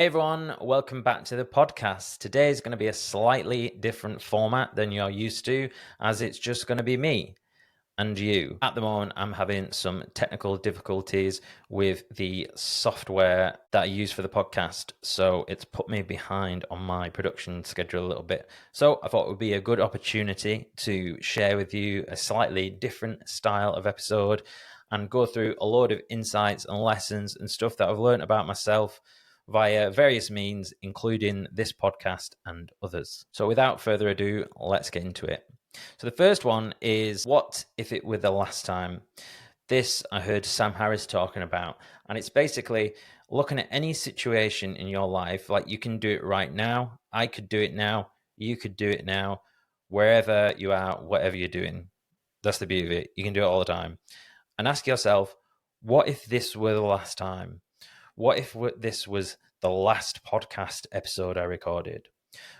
Hey everyone, welcome back to the podcast. Today is going to be a slightly different format than you're used to, as it's just going to be me and you. At the moment, I'm having some technical difficulties with the software that I use for the podcast, so it's put me behind on my production schedule a little bit. So I thought it would be a good opportunity to share with you a slightly different style of episode and go through a load of insights and lessons and stuff that I've learned about myself via various means, including this podcast and others. So without further ado, let's get into it. So the first one is, what if it were the last time? This I heard Sam Harris talking about, and it's basically looking at any situation in your life, like you can do it right now, I could do it now, you could do it now, wherever you are, whatever you're doing. That's the beauty of it. You can do it all the time. And ask yourself, what if this were the last time? What if this was the last podcast episode I recorded?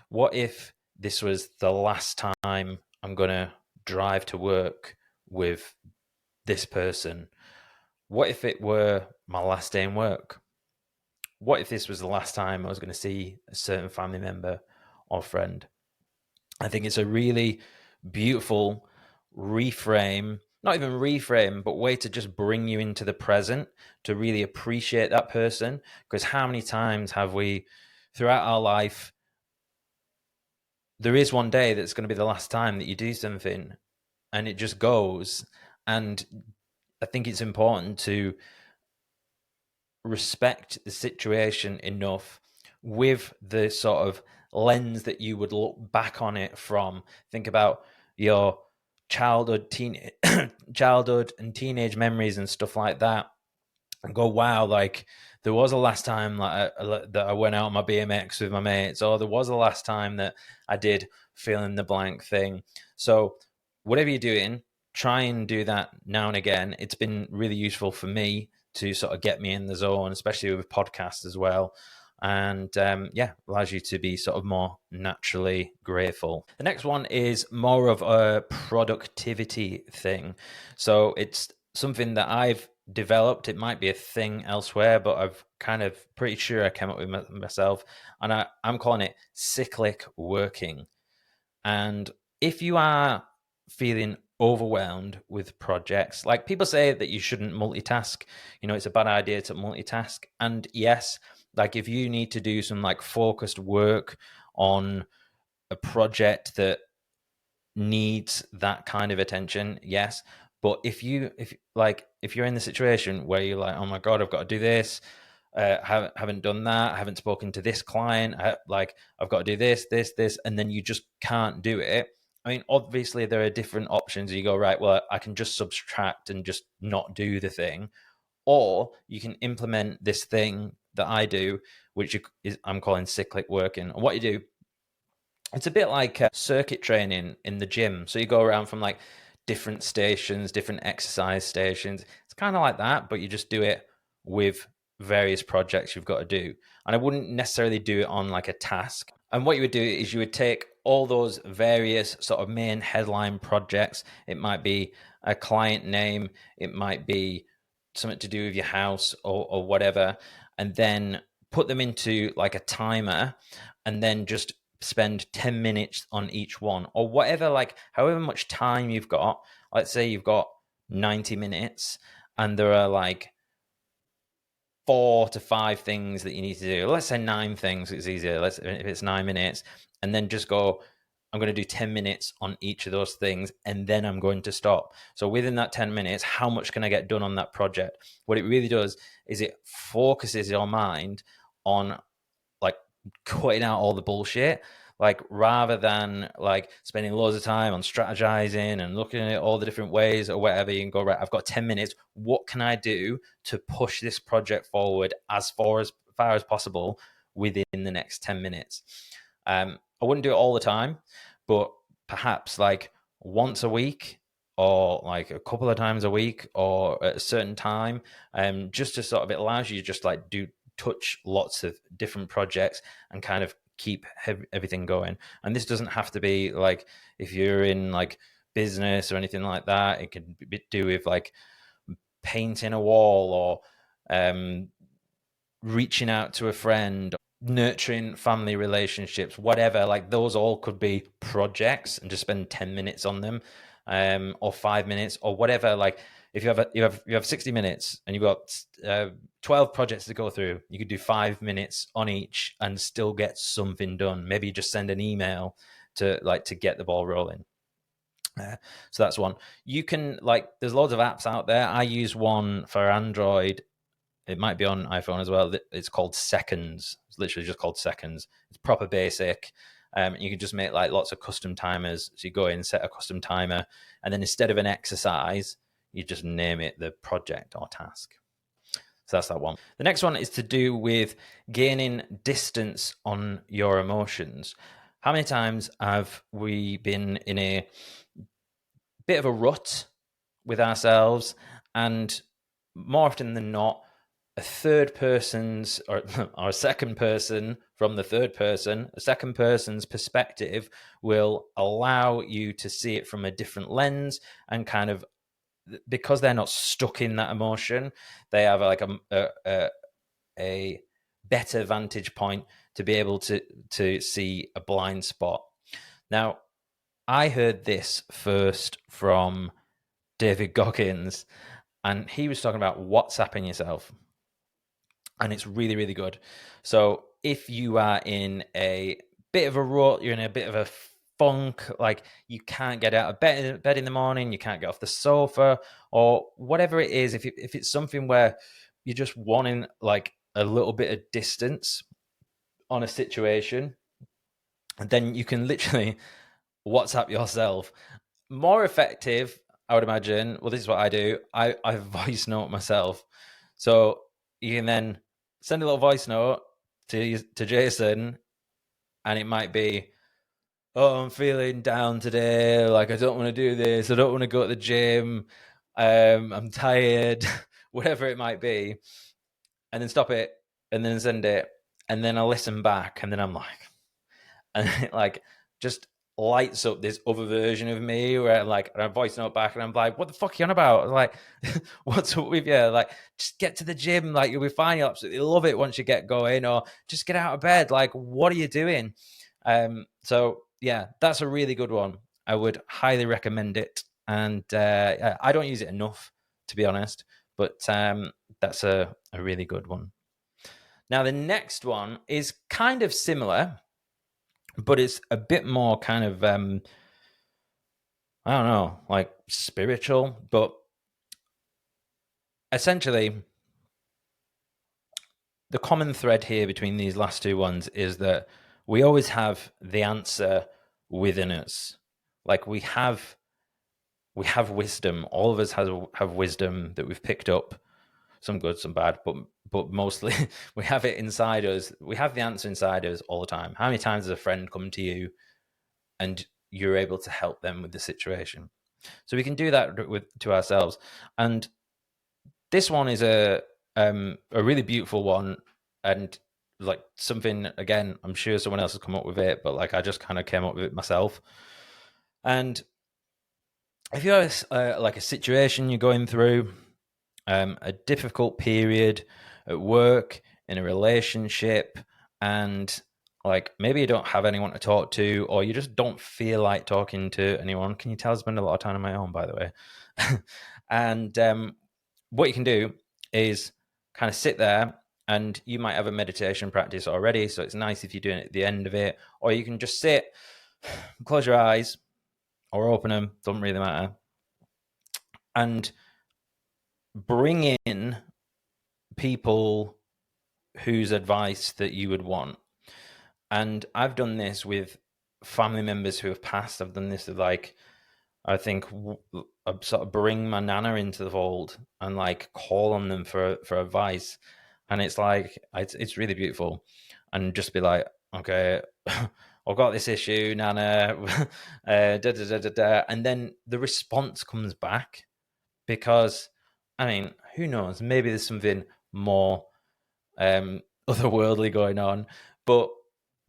What if this was the last time I'm going to drive to work with this person? What if it were my last day in work? What if this was the last time I was going to see a certain family member or friend? I think it's a really beautiful reframe, not even reframe, but way to just bring you into the present, to really appreciate that person. Because how many times have we, throughout our life, there is one day that's going to be the last time that you do something and it just goes. And I think it's important to respect the situation enough with the sort of lens that you would look back on it from. Think about your childhood and teenage memories and stuff like that, and go, wow, like there was a last time that I went out on my BMX with my mates, or there was a last time that I did fill in the blank thing. So whatever you're doing, try and do that now and again. It's been really useful for me to sort of get me in the zone, especially with podcasts as well. And allows you to be sort of more naturally grateful. The next one is more of a productivity thing. So it's something that I've developed. It might be a thing elsewhere, but I've kind of pretty sure I came up with myself. And I'm calling it cyclic working. And if you are feeling overwhelmed with projects, like people say that you shouldn't multitask, it's a bad idea to multitask. And yes, like if you need to do some like focused work on a project that needs that kind of attention, yes. But if you're in the situation where you're like, oh my God, I've got to do this, haven't done that, I haven't spoken to this client, I've got to do this, and then you just can't do it. I mean, obviously there are different options. You go, right, well, I can just subtract and just not do the thing, or you can implement this thing that I do, which I'm calling cyclic working. And what you do, it's a bit like circuit training in the gym. So you go around from like different stations, different exercise stations. It's kind of like that, but you just do it with various projects you've got to do. And I wouldn't necessarily do it on like a task. And what you would do is you would take all those various sort of main headline projects. It might be a client name, it might be something to do with your house or whatever, and then put them into like a timer, and then just spend 10 minutes on each one, or whatever, like however much time you've got. Let's say you've got 90 minutes and there are like 4 to 5 things that you need to do. Let's say 9 things, it's easier. If it's 9 minutes, and then just go, I'm going to do 10 minutes on each of those things, and then I'm going to stop. So within that 10 minutes, how much can I get done on that project? What it really does is it focuses your mind on like cutting out all the bullshit, like rather than like spending loads of time on strategizing and looking at all the different ways or whatever. You can go, right, I've got 10 minutes. What can I do to push this project forward as far as possible within the next 10 minutes? I wouldn't do it all the time, but perhaps like once a week, or like a couple of times a week, or at a certain time, just to sort of, it allows you to just like touch lots of different projects and kind of keep everything going. And this doesn't have to be like, if you're in like business or anything like that, it could be do with like painting a wall, or reaching out to a friend, nurturing family relationships, whatever, like those all could be projects, and just spend 10 minutes on them, or 5 minutes or whatever. Like if you have 60 minutes and you've got 12 projects to go through, you could do 5 minutes on each and still get something done. Maybe you just send an email to get the ball rolling. So that's one. You can, there's loads of apps out there. I use one for Android. It might be on iPhone as well. It's called Seconds. It's literally just called Seconds. It's proper basic. You can just make lots of custom timers. So you go in, set a custom timer, and then instead of an exercise, you just name it the project or task. So that's that one. The next one is to do with gaining distance on your emotions. How many times have we been in a bit of a rut with ourselves, and more often than not, a third person's or a second person from the third person, a second person's perspective will allow you to see it from a different lens, and kind of, because they're not stuck in that emotion, they have a better vantage point to be able to see a blind spot. Now, I heard this first from David Goggins, and he was talking about WhatsApping yourself. And it's really, really good. So if you are in a bit of a rut, you're in a bit of a funk, like you can't get out of bed in the morning, you can't get off the sofa, or whatever it is, if it's something where you're just wanting a little bit of distance on a situation, then you can literally WhatsApp yourself. More effective, I would imagine. Well, this is what I do. I voice note myself. So you can then send a little voice note to Jason, and it might be, oh, I'm feeling down today. I don't want to do this. I don't want to go to the gym. I'm tired, whatever it might be. And then stop it, and then send it. And then I'll listen back, and then I'm and it just lights up this other version of me where I voice note back, and I'm like, what the fuck are you on about? What's up with you? Just get to the gym. You'll be fine. You'll absolutely love it once you get going, or just get out of bed. What are you doing? So yeah, that's a really good one. I would highly recommend it. And I don't use it enough, to be honest, but that's a really good one. Now, the next one is kind of similar, but it's a bit more kind of, I don't know, spiritual. But essentially, the common thread here between these last two ones is that we always have the answer within us. We have wisdom. All of us have wisdom that we've picked up, some good, some bad, but mostly we have it inside us. We have the answer inside us all the time. How many times has a friend come to you and you're able to help them with the situation? So we can do that to ourselves. And this one is a really beautiful one, and something, again, I'm sure someone else has come up with it, but I just kind of came up with it myself. And if you have a situation you're going through, a difficult period at work, in a relationship, and maybe you don't have anyone to talk to, or you just don't feel like talking to anyone. Can you tell I spend a lot of time on my own, by the way? And what you can do is kind of sit there, and you might have a meditation practice already, so it's nice if you're doing it at the end of it, or you can just sit, close your eyes, or open them, doesn't really matter, and bring in people whose advice that you would want. And I've done this with family members who have passed. I've done this with I think I sort of bring my nana into the fold and call on them for advice. And it's it's really beautiful. And just be like, okay, I've got this issue, nana, and then the response comes back, because who knows, maybe there's something more otherworldly going on, but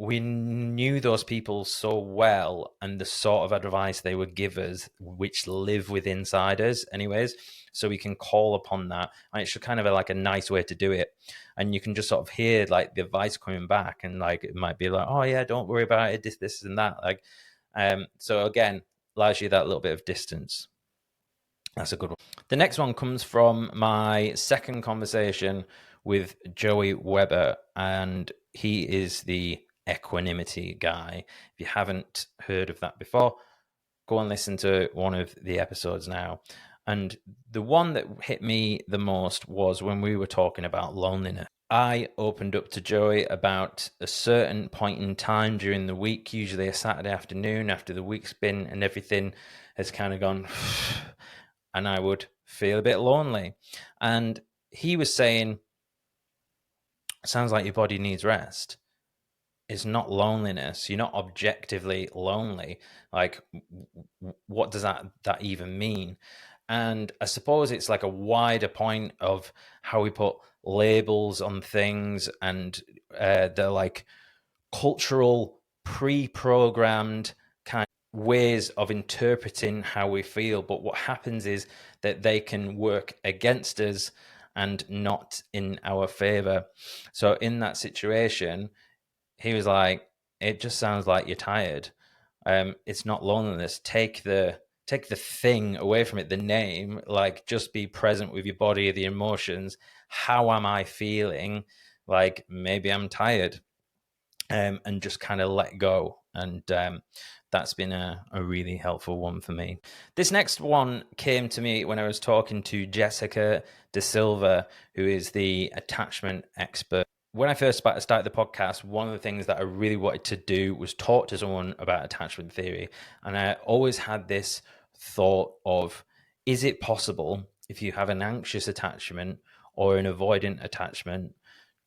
we knew those people so well and the sort of advice they would give us, which live within inside us anyways, so we can call upon that. And it's kind of like a nice way to do it. And you can just sort of hear like the advice coming back, and like it might be like, oh yeah, don't worry about it, this and that. Like, so again, allows you that little bit of distance. That's a good one. The next one comes from my second conversation with Joey Weber, and he is the equanimity guy. If you haven't heard of that before, go and listen to one of the episodes now. And the one that hit me the most was when we were talking about loneliness. I opened up to Joey about a certain point in time during the week, usually a Saturday afternoon after the week's been and everything has kind of gone, and I would feel a bit lonely. And he was saying, sounds like your body needs rest. It's not loneliness. You're not objectively lonely. Like, what does that even mean? And I suppose it's like a wider point of how we put labels on things, and the like cultural pre-programmed kind of ways of interpreting how we feel. But what happens is that they can work against us and not in our favor. So in that situation, he was like, it just sounds like you're tired. It's not loneliness. Take the thing away from it, the name. Like, just be present with your body, the emotions. How am I feeling? Like, maybe I'm tired. And just kind of let go. And that's been a really helpful one for me. This next one came to me when I was talking to Jessica De Silva, who is the attachment expert. When I first started the podcast, one of the things that I really wanted to do was talk to someone about attachment theory. And I always had this thought of, is it possible, if you have an anxious attachment or an avoidant attachment,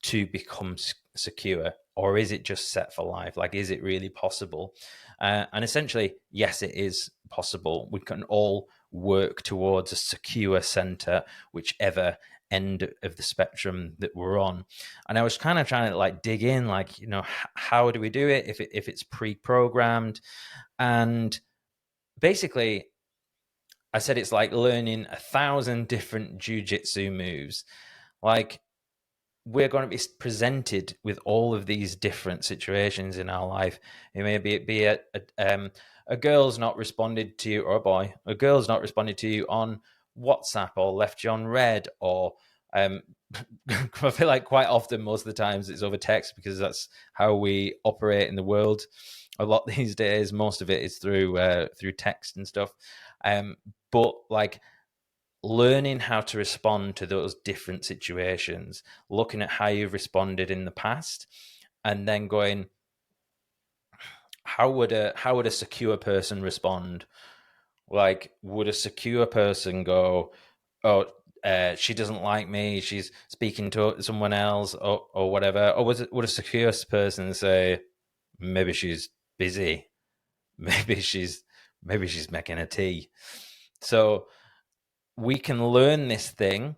to become secure? Or is it just set for life? Like, is it really possible? And essentially, yes, it is possible. We can all work towards a secure center, whichever end of the spectrum that we're on. And I was kind of trying to like dig in, like, you know, how do we do it if it's pre-programmed? And basically, I said it's like learning 1,000 different jujitsu moves. Like, we're going to be presented with all of these different situations in our life. It may be a girl's not responded to you, or a girl's not responded to you on WhatsApp, or left you on red, or I feel like quite often, most of the times, it's over text, because that's how we operate in the world a lot these days. Most of it is through text and stuff. But like, learning how to respond to those different situations, looking at how you've responded in the past, and then going, how would a secure person respond? Like, would a secure person go, oh, she doesn't like me, she's speaking to someone else, or whatever? Or would a secure person say, maybe she's busy, maybe she's making a tea? So we can learn this thing,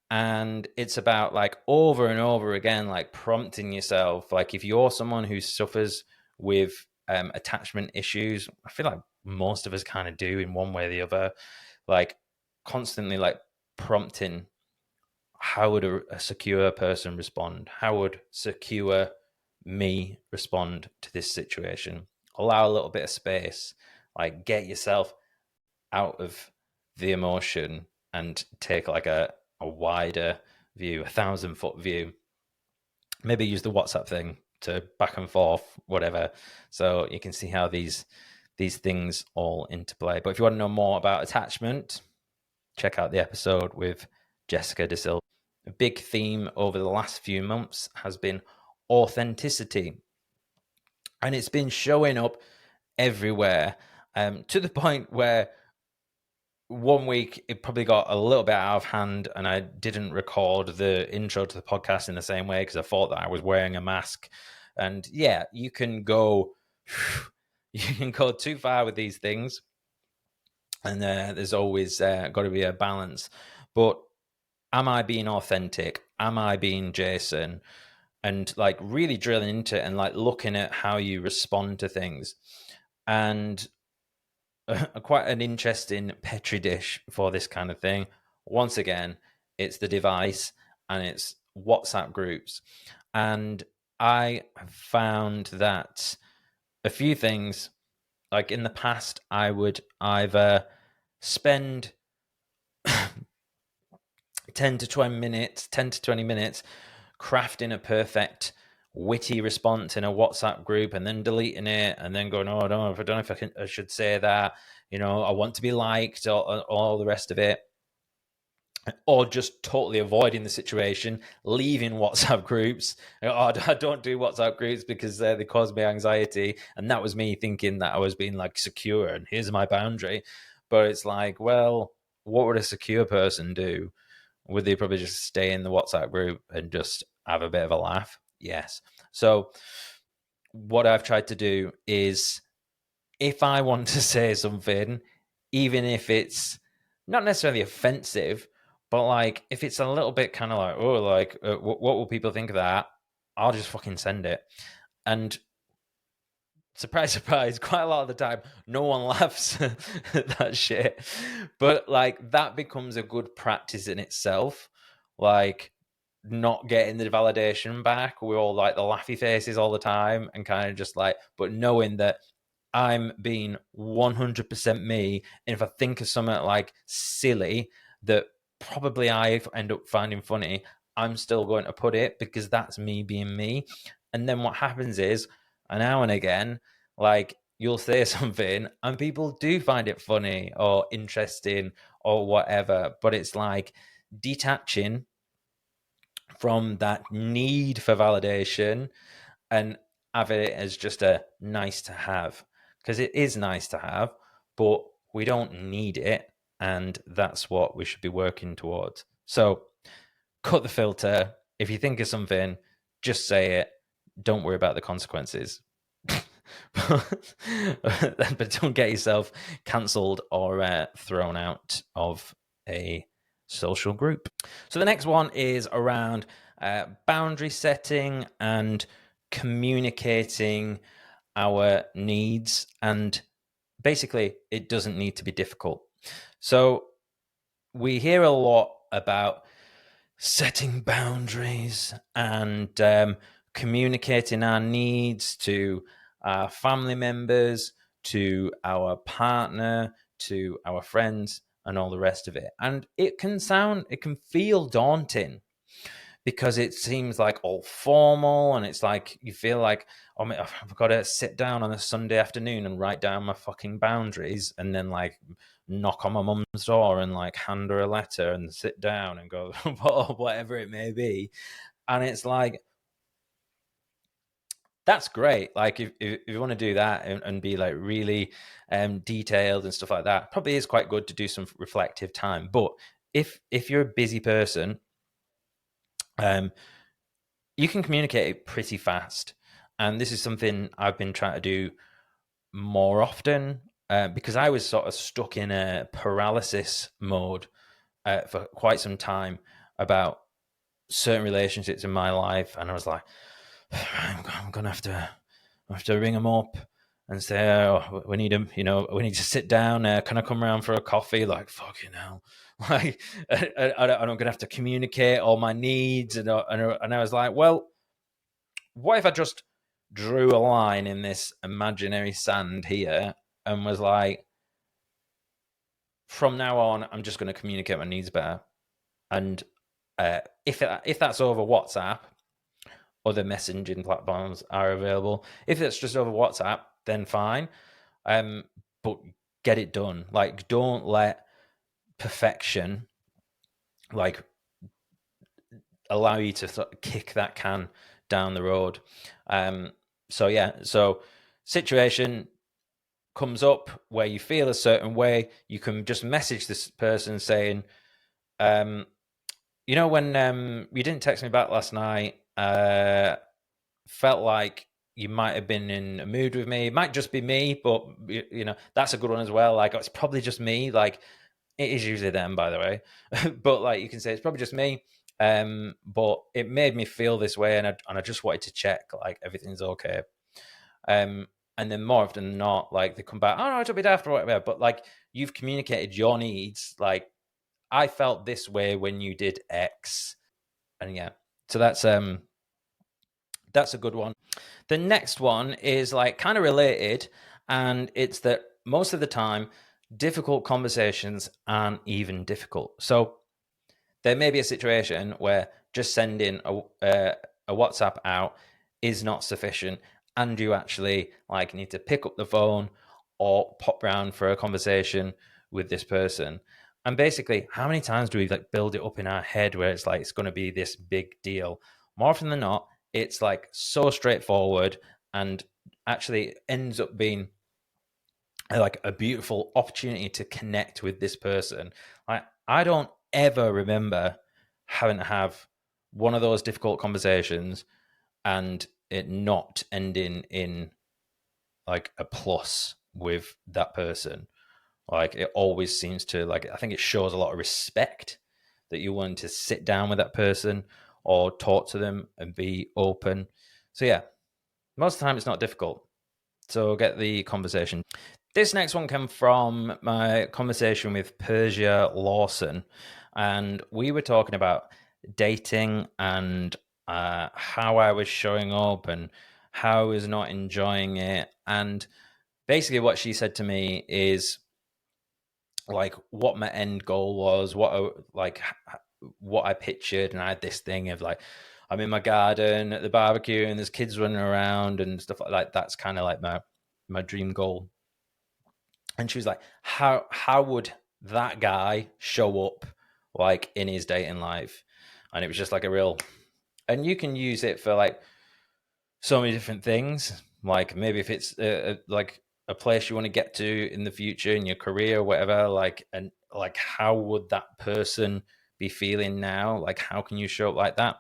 and it's about like over and over again, like prompting yourself. Like, if you're someone who suffers with attachment issues, I feel like most of us kind of do in one way or the other, like constantly like prompting, how would a secure person respond? How would secure me respond to this situation? Allow a little bit of space, like get yourself out of the emotion and take like a wider view, 1,000-foot view. Maybe use the WhatsApp thing to back and forth, whatever, so you can see how these things all interplay. But if you want to know more about attachment, check out the episode with Jessica De Silva. A big theme over the last few months has been authenticity, and it's been showing up everywhere, to the point where one week it probably got a little bit out of hand, and I didn't record the intro to the podcast in the same way, because I thought that I was wearing a mask. And yeah, you can go too far with these things, and there's always got to be a balance. But am I being authentic? Am I being Jason? and like really drilling into it and like looking at how you respond to things. And quite an interesting petri dish for this kind of thing. Once again, it's the device and it's WhatsApp groups. And I have found that a few things, like in the past, I would either spend 10 to 20 minutes, 10 to 20 minutes crafting a perfect witty response in a WhatsApp group and then deleting it and then going, oh, I don't know if I should say that, I want to be liked, or all the rest of it. Or just totally avoiding the situation, leaving WhatsApp groups. Oh, I don't do WhatsApp groups because they cause me anxiety. And that was me thinking that I was being like secure and here's my boundary. But it's like, well, what would a secure person do? Would they probably just stay in the WhatsApp group and just have a bit of a laugh? Yes. So what I've tried to do is, if I want to say something, even if it's not necessarily offensive, but like if it's a little bit kind of like, oh, like what will people think of that? I'll just fucking send it. And surprise, surprise, quite a lot of the time, no one laughs at that shit. But like that becomes a good practice in itself. Like not getting the validation back. We're all like the laughy faces all the time and kind of just like, but knowing that I'm being 100% me. And if I think of something like silly that probably I end up finding funny, I'm still going to put it because that's me being me. And then what happens is, now and again, like you'll say something and people do find it funny or interesting or whatever. But it's like detaching from that need for validation and have it as just a nice to have, because it is nice to have, but we don't need it. And that's what we should be working towards. So cut the filter. If you think of something, just say it. Don't worry about the consequences. But don't get yourself cancelled or thrown out of a social group. So the next one is around boundary setting and communicating our needs. And basically, it doesn't need to be difficult. So we hear a lot about setting boundaries and communicating our needs to our family members, to our partner, to our friends, and all the rest of it. And it can feel daunting because it seems like all formal, and it's like you feel like, oh, I've got to sit down on a Sunday afternoon and write down my fucking boundaries, and then like knock on my mum's door and like hand her a letter and sit down and go whatever it may be. And it's like, that's great. Like if you want to do that and be like really detailed and stuff like that, probably is quite good to do some reflective time. But if you're a busy person, you can communicate it pretty fast. And this is something I've been trying to do more often because I was sort of stuck in a paralysis mode for quite some time about certain relationships in my life. And I was like, I'm going to have to ring them up and say, oh, we need them, we need to sit down. Can I come around for a coffee? Like, fucking hell. Like, I'm going to have to communicate all my needs. And I was like, well, what if I just drew a line in this imaginary sand here and was like, from now on, I'm just going to communicate my needs better. And if that's over WhatsApp, other messaging platforms are available. If it's just over WhatsApp, then fine. But get it done. Like, don't let perfection like allow you to sort of kick that can down the road. So situation comes up where you feel a certain way, you can just message this person saying, when you didn't text me back last night, felt like you might have been in a mood with me. It might just be me, but that's a good one as well. Like, it's probably just me. Like, it is usually them, by the way. But like, you can say it's probably just me. But it made me feel this way, and I just wanted to check like everything's okay. And then more often than not, like they come back, oh no, don't be daft or whatever. But like you've communicated your needs. Like I felt this way when you did X, and yeah. So that's a good one. The next one is like kind of related, and it's that most of the time, difficult conversations aren't even difficult. So there may be a situation where just sending a WhatsApp out is not sufficient, and you actually like need to pick up the phone or pop round for a conversation with this person. And basically, how many times do we like build it up in our head where it's like it's going to be this big deal? More often than not, it's like so straightforward and actually ends up being like a beautiful opportunity to connect with this person. I don't ever remember having to have one of those difficult conversations and it not ending in like a plus with that person. Like it always seems to like I think it shows a lot of respect that you want to sit down with that person or talk to them and be open. So yeah, most of the time it's not difficult. So get the conversation. This next one came from my conversation with Persia Lawson, and we were talking about dating and how I was showing up and how I was not enjoying it. And basically, what she said to me is like what my end goal was, what I pictured, and I had this thing of like I'm in my garden at the barbecue and there's kids running around and stuff like that. That's kind of like my dream goal. And she was like, how would that guy show up like in his dating life? And it was just like a real, and you can use it for like so many different things. Like maybe if it's like a place you want to get to in the future in your career or whatever, like, and like how would that person be feeling now? Like how can you show up like that?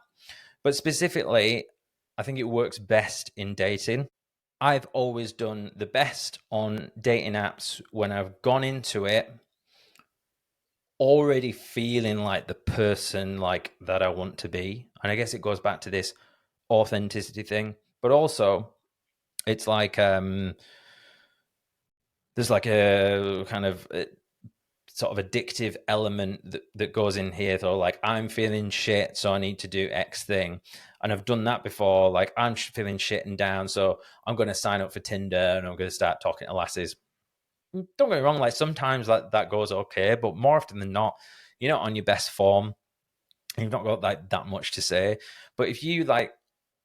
But specifically, I think it works best in dating. I've always done the best on dating apps when I've gone into it already feeling like the person like that I want to be. And I guess it goes back to this authenticity thing, but also it's like there's like a kind of sort of addictive element that goes in here. So like I'm feeling shit, so I need to do X thing. And I've done that before. Like I'm feeling shit and down, so I'm going to sign up for Tinder and I'm going to start talking to lasses. Don't get me wrong, like sometimes that goes okay, but more often than not, you're not on your best form. You've not got like that much to say. But if you like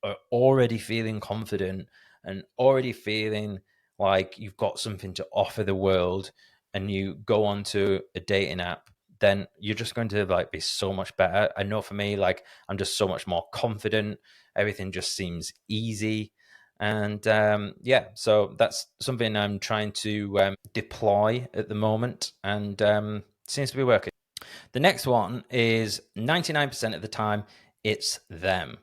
are already feeling confident and already feeling like you've got something to offer the world and you go onto a dating app, then you're just going to like be so much better. I know for me, like I'm just so much more confident. Everything just seems easy. And yeah, so that's something I'm trying to deploy at the moment, and seems to be working. The next one is 99% of the time, it's them.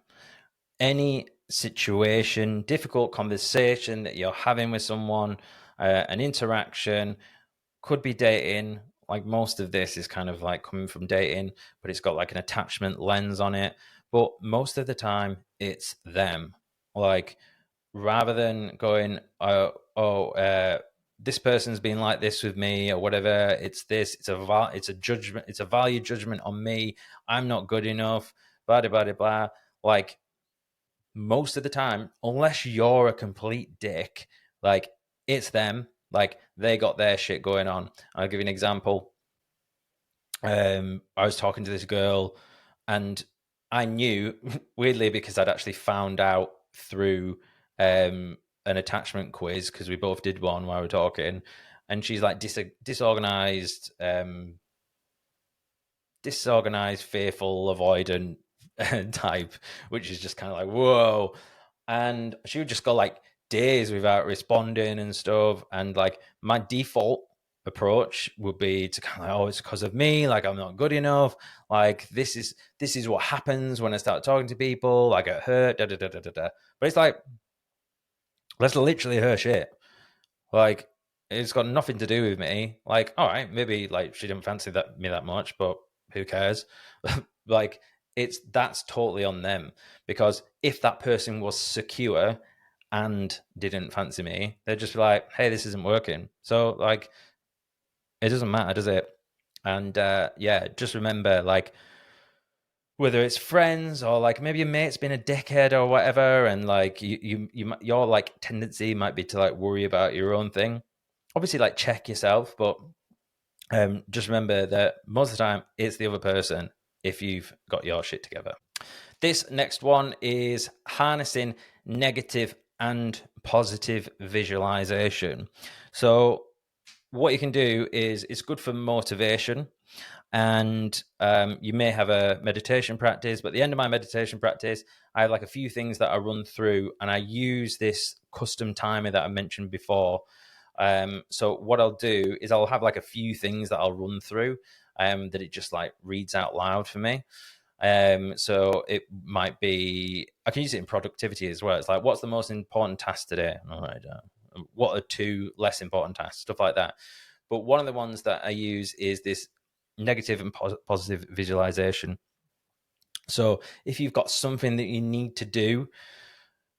Any situation, difficult conversation that you're having with someone, an interaction, could be dating. Like most of this is kind of like coming from dating, but it's got like an attachment lens on it. But most of the time, it's them. Like rather than going, this person's been like this with me or whatever. It's this. It's a judgment. It's a value judgment on me. I'm not good enough. Blah blah blah blah. Like most of the time, unless you're a complete dick, like it's them. Like they got their shit going on. I'll give you an example. I was talking to this girl, and I knew weirdly because I'd actually found out through an attachment quiz because we both did one while we were talking, and she's like disorganized, fearful, avoidant type, which is just kind of like whoa, and she would just go like days without responding and stuff, and like my default approach would be to kind of like, oh, it's because of me, like I'm not good enough, like this is what happens when I start talking to people, I get hurt, da da da da da da. But it's like that's literally her shit. Like it's got nothing to do with me. Like all right, maybe like she didn't fancy me that much, but who cares? Like that's totally on them, because if that person was secure and didn't fancy me, they'd just be like, hey, this isn't working. So like, it doesn't matter, does it? And just remember, like, whether it's friends or like maybe your mate's been a dickhead or whatever, and like your like tendency might be to like worry about your own thing. Obviously, like, check yourself, but just remember that most of the time it's the other person if you've got your shit together. This next one is harnessing negative and positive visualization. So what you can do is, it's good for motivation. And you may have a meditation practice, but at the end of my meditation practice, I have like a few things that I run through, and I use this custom timer that I mentioned before. So what I'll do is I'll have like a few things that I'll run through that it just like reads out loud for me. So it might be, I can use it in productivity as well. It's like, what's the most important task today? All right, what are 2 less important tasks? Stuff like that. But one of the ones that I use is this negative and positive visualization. So if you've got something that you need to do,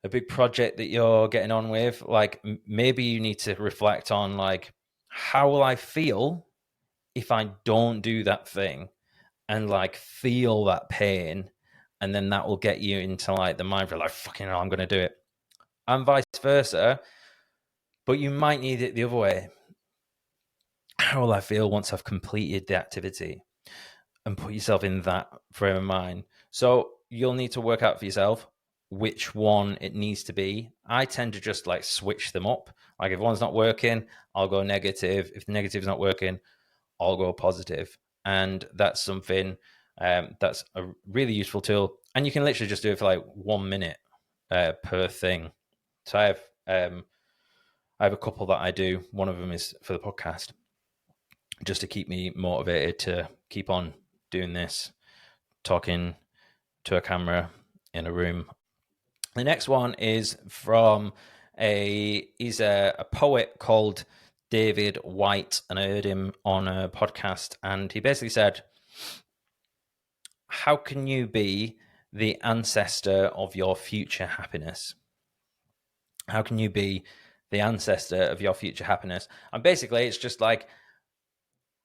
a big project that you're getting on with, like maybe you need to reflect on, like, how will I feel if I don't do that thing, and like feel that pain, and then that will get you into like the mind for like, fucking hell, I'm going to do it, and vice versa. But you might need it the other way. How will I feel once I've completed the activity? And put yourself in that frame of mind. So you'll need to work out for yourself which one it needs to be. I tend to just like switch them up. Like if one's not working, I'll go negative. If the negative is not working, I'll go positive. And that's something that's a really useful tool. And you can literally just do it for like 1 minute per thing. So I have a couple that I do. One of them is for the podcast, just to keep me motivated to keep on doing this, talking to a camera in a room. The next one is from he's a poet called David White, and I heard him on a podcast, and he basically said, how can you be the ancestor of your future happiness? How can you be the ancestor of your future happiness? And basically it's just like,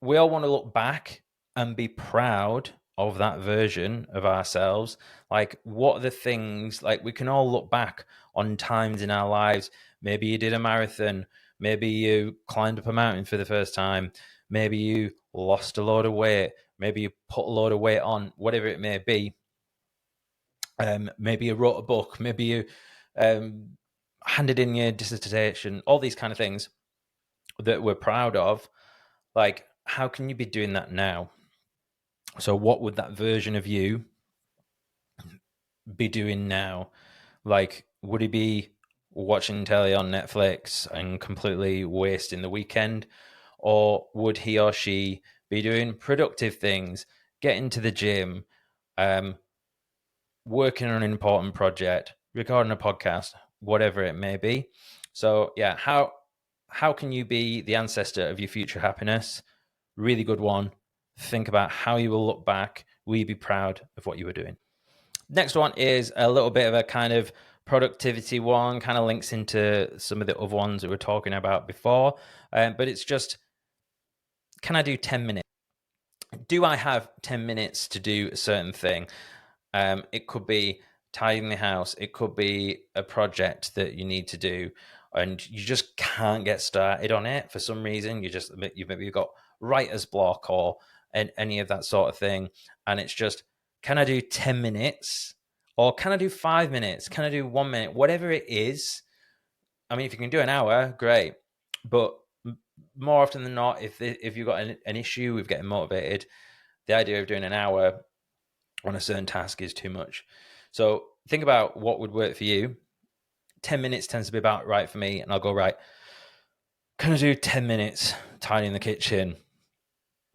we all want to look back and be proud of that version of ourselves. Like, what are the things, like, we can all look back on times in our lives. Maybe you did a marathon. Maybe you climbed up a mountain for the first time. Maybe you lost a load of weight. Maybe you put a load of weight on, whatever it may be. Maybe you wrote a book. Maybe you handed in your dissertation, all these kind of things that we're proud of. Like, how can you be doing that now? So what would that version of you be doing now? Like, would he be watching telly on Netflix and completely wasting the weekend? Or would he or she be doing productive things, getting to the gym, working on an important project, recording a podcast, whatever it may be? So yeah, how can you be the ancestor of your future happiness? Really good one. Think about how you will look back. Will you be proud of what you were doing? Next one is a little bit of a kind of productivity one, kind of links into some of the other ones that we were talking about before. But it's just, can I do 10 minutes? Do I have 10 minutes to do a certain thing? It could be tidying the house. It could be a project that you need to do, and you just can't get started on it for some reason. You've got writer's block or any of that sort of thing. And it's just, can I do 10 minutes? Or can I do 5 minutes? Can I do 1 minute? Whatever it is. I mean, if you can do an hour, great. But more often than not, if you've got an issue with getting motivated, the idea of doing an hour on a certain task is too much. So think about what would work for you. 10 minutes tends to be about right for me. And I'll go, right, can I do 10 minutes tidying the kitchen?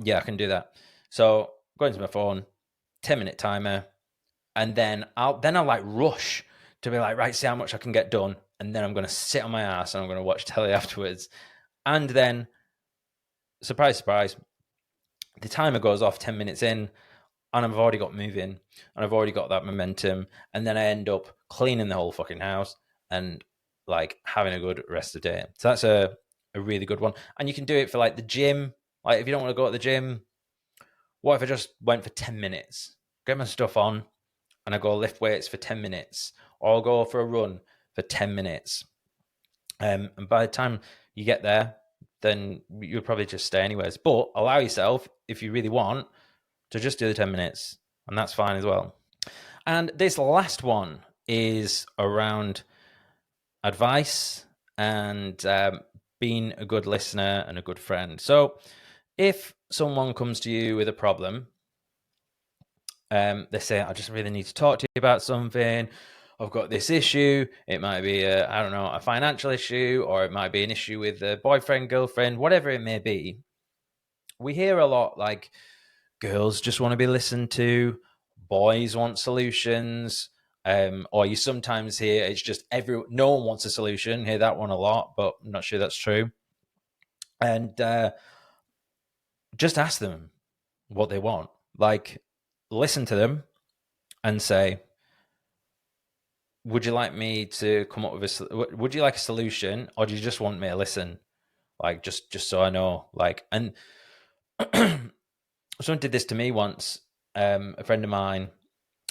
Yeah, I can do that. So go into my phone, 10-minute timer, and then I'll like rush to be like, right, see how much I can get done. And then I'm going to sit on my ass and I'm going to watch telly afterwards. And then, surprise, surprise, the timer goes off 10 minutes in. and I've already got moving, and I've already got that momentum, and then I end up cleaning the whole fucking house and like having a good rest of the day. So that's a really good one. And you can do it for like the gym. Like if you don't want to go to the gym, what if I just went for 10 minutes, get my stuff on, and I go lift weights for 10 minutes, or I'll go for a run for 10 minutes. And by the time you get there, then you'll probably just stay anyways. But allow yourself, if you really want, to just do the 10 minutes, and that's fine as well. And this last one is around advice and being a good listener and a good friend. So if someone comes to you with a problem, they say, I just really need to talk to you about something. I've got this issue. It might be a financial issue, or it might be an issue with a boyfriend, girlfriend, whatever it may be. We hear a lot like girls just want to be listened to, boys want solutions, or you sometimes hear it's just no one wants a solution. Hear that one a lot, but I'm not sure that's true. And just ask them what they want. Like, listen to them and say, would you like me to come up with would you like a solution, or do you just want me to listen? Like, just so I know. Like, and someone did this to me once, a friend of mine,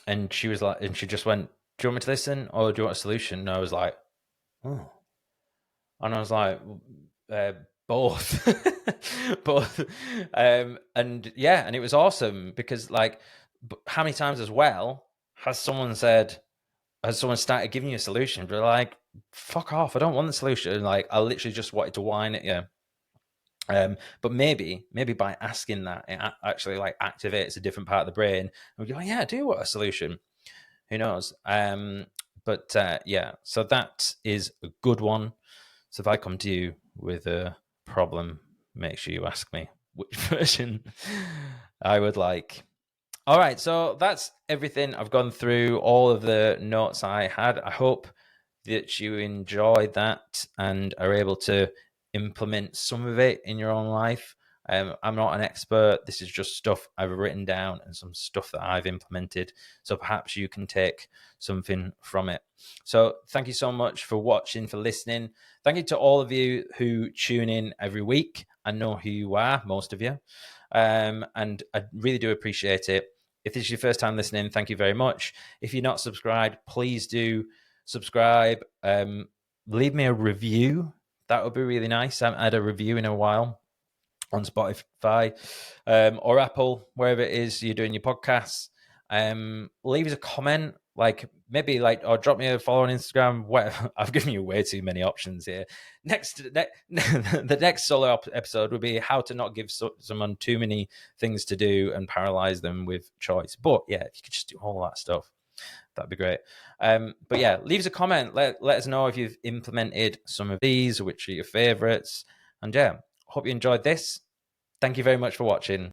and she was like, and she just went, do you want me to listen, or do you want a solution? And I was like, oh. And I was like, both. Both. And yeah, and it was awesome because, like, how many times as well has someone started giving you a solution, but like, fuck off, I don't want the solution. Like, I literally just wanted to whine at you. But maybe by asking that, it actually like activates a different part of the brain, and we go, yeah, I do want a solution. Who knows? But yeah, so that is a good one. So if I come to you with a problem, make sure you ask me which version I would like. All right, so that's everything. I've gone through all of the notes I had. I hope that you enjoyed that and are able to implement some of it in your own life. I'm not an expert. This is just stuff I've written down and some stuff that I've implemented. So perhaps you can take something from it. So thank you so much for watching, for listening. Thank you to all of you who tune in every week. I know who you are, most of you. And I really do appreciate it. If this is your first time listening, thank you very much. If you're not subscribed, please do subscribe. Leave me a review. That would be really nice. I haven't had a review in a while on Spotify or Apple, wherever it is you're doing your podcasts. Leave us a comment, like maybe like, or drop me a follow on Instagram. Whatever. I've given you way too many options here. The next solo episode would be how to not give someone too many things to do and paralyze them with choice. But yeah, if you could just do all that stuff, that'd be great. But yeah, leave us a comment. Let us know if you've implemented some of these, which are your favorites. And yeah, hope you enjoyed this. Thank you very much for watching.